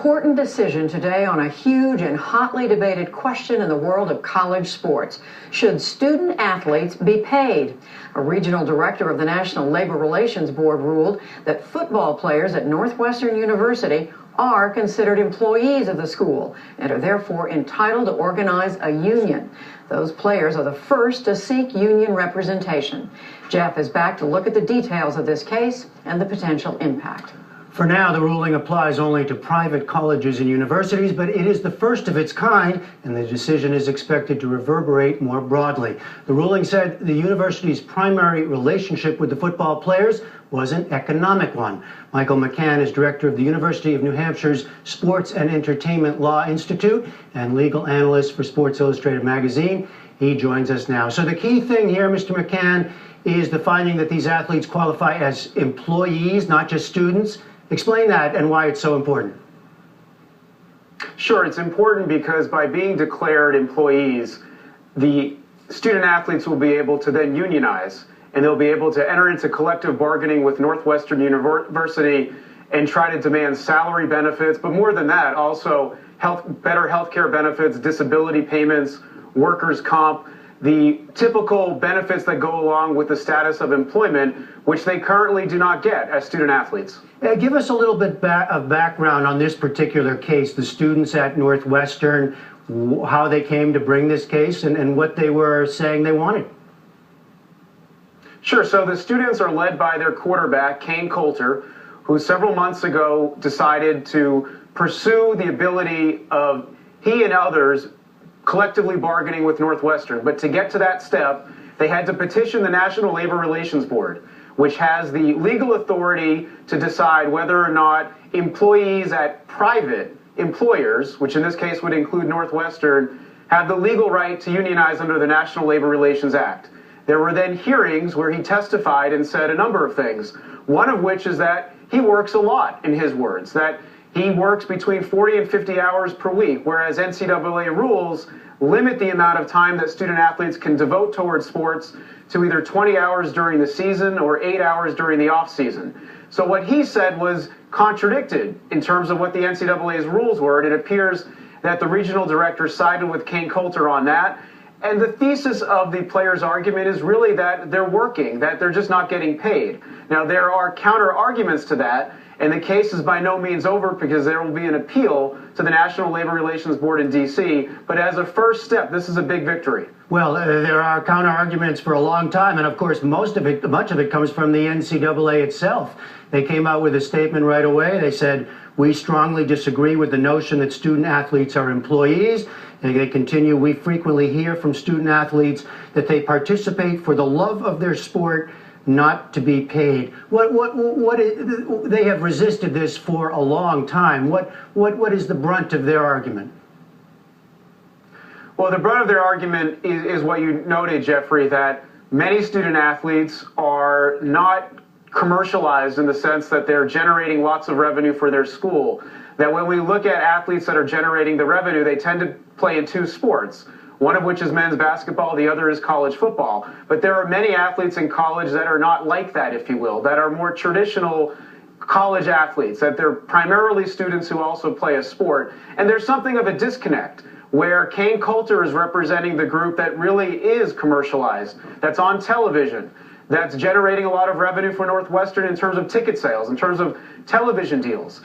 important decision today on a huge and hotly debated question in the world of college sports. Should student athletes be paid? A regional director of the National Labor Relations Board ruled that football players at Northwestern University are considered employees of the school and are therefore entitled to organize a union. Those players are the first to seek union representation. Jeff is back to look at the details of this case and the potential impact. For now, the ruling applies only to private colleges and universities, but it is the first of its kind, and the decision is expected to reverberate more broadly. The ruling said the university's primary relationship with the football players was an economic one. Michael McCann is director of the University of New Hampshire's Sports and Entertainment Law Institute and legal analyst for Sports Illustrated magazine. He joins us now. So the key thing here, Mr. McCann, is the finding that these athletes qualify as employees, not just students. Explain that and why it's so important. Sure, it's important because by being declared employees, the student athletes will be able to then unionize, and they'll be able to enter into collective bargaining with Northwestern University and try to demand salary benefits, but more than that, also better health care benefits, disability payments, workers' comp, the typical benefits that go along with the status of employment, which they currently do not get as student athletes. Give us a little bit of background on this particular case, the students at Northwestern, how they came to bring this case and what they were saying they wanted. Sure, so the students are led by their quarterback, Kane Coulter, who several months ago decided to pursue the ability of he and others collectively bargaining with Northwestern. But to get to that step, they had to petition the National Labor Relations Board, which has the legal authority to decide whether or not employees at private employers, which in this case would include Northwestern, have the legal right to unionize under the National Labor Relations Act. There were then hearings where he testified and said a number of things, one of which is that he works a lot, in his words, that he works between 40 and 50 hours per week, whereas NCAA rules limit the amount of time that student athletes can devote towards sports to either 20 hours during the season or 8 hours during the off season. So what he said was contradicted in terms of what the NCAA's rules were, and it appears that the regional director sided with Kane Coulter on that. And the thesis of the players' argument is really that they're working, that they're just not getting paid. Now, there are counter arguments to that, and the case is by no means over because there will be an appeal to the National Labor Relations Board in D.C. But as a first step, this is a big victory. Well, there are counter arguments for a long time, and of course, much of it comes from the NCAA itself. They came out with a statement right away. They said, "We strongly disagree with the notion that student athletes are employees." And they continue, "We frequently hear from student athletes that they participate for the love of their sport, not to be paid." They have resisted this for a long time. What is the brunt of their argument? Well, the brunt of their argument is what you noted, Jeffrey, that many student athletes are not commercialized in the sense that they're generating lots of revenue for their school. That when we look at athletes that are generating the revenue, they tend to play in two sports, one of which is men's basketball, the other is college football. But there are many athletes in college that are not like that, if you will, that are more traditional college athletes, that they're primarily students who also play a sport. And there's something of a disconnect where Kane Coulter is representing the group that really is commercialized, that's on television, that's generating a lot of revenue for Northwestern in terms of ticket sales, in terms of television deals,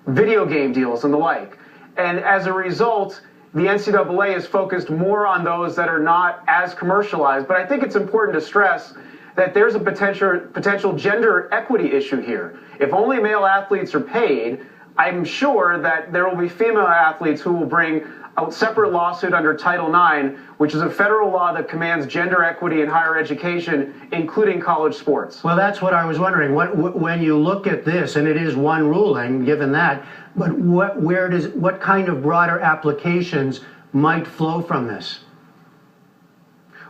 video game deals, and the like. And as a result, the NCAA is focused more on those that are not as commercialized. But I think it's important to stress that there's a potential gender equity issue here. If only male athletes are paid, I'm sure that there will be female athletes who will bring a separate lawsuit under Title IX, which is a federal law that commands gender equity in higher education, including college sports. Well, that's what I was wondering. When you look at this, and it is one ruling, given that, but what kind of broader applications might flow from this?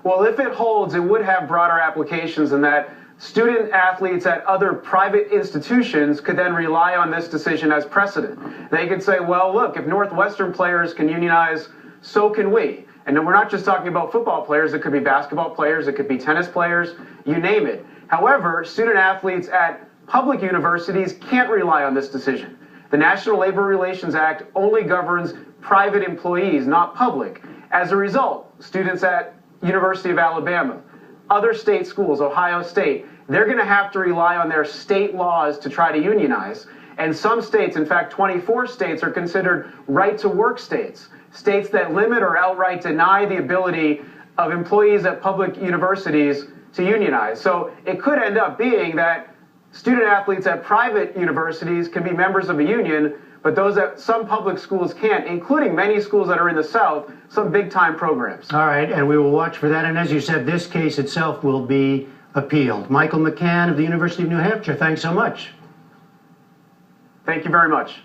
Well, if it holds, it would have broader applications in that student athletes at other private institutions could then rely on this decision as precedent. They could say, well, look, if Northwestern players can unionize, so can we. And then we're not just talking about football players. It could be basketball players. It could be tennis players, you name it. However, student athletes at public universities can't rely on this decision. The National Labor Relations Act only governs private employees, not public. As a result, students at University of Alabama, other state schools, Ohio State, they're going to have to rely on their state laws to try to unionize. And some states, in fact, 24 states, are considered right-to-work states, states that limit or outright deny the ability of employees at public universities to unionize. So it could end up being that student athletes at private universities can be members of a union, but those at some public schools can't, including many schools that are in the South, some big-time programs. All right, and we will watch for that. And as you said, this case itself will be appealed. Michael McCann of the University of New Hampshire, thanks so much. Thank you very much.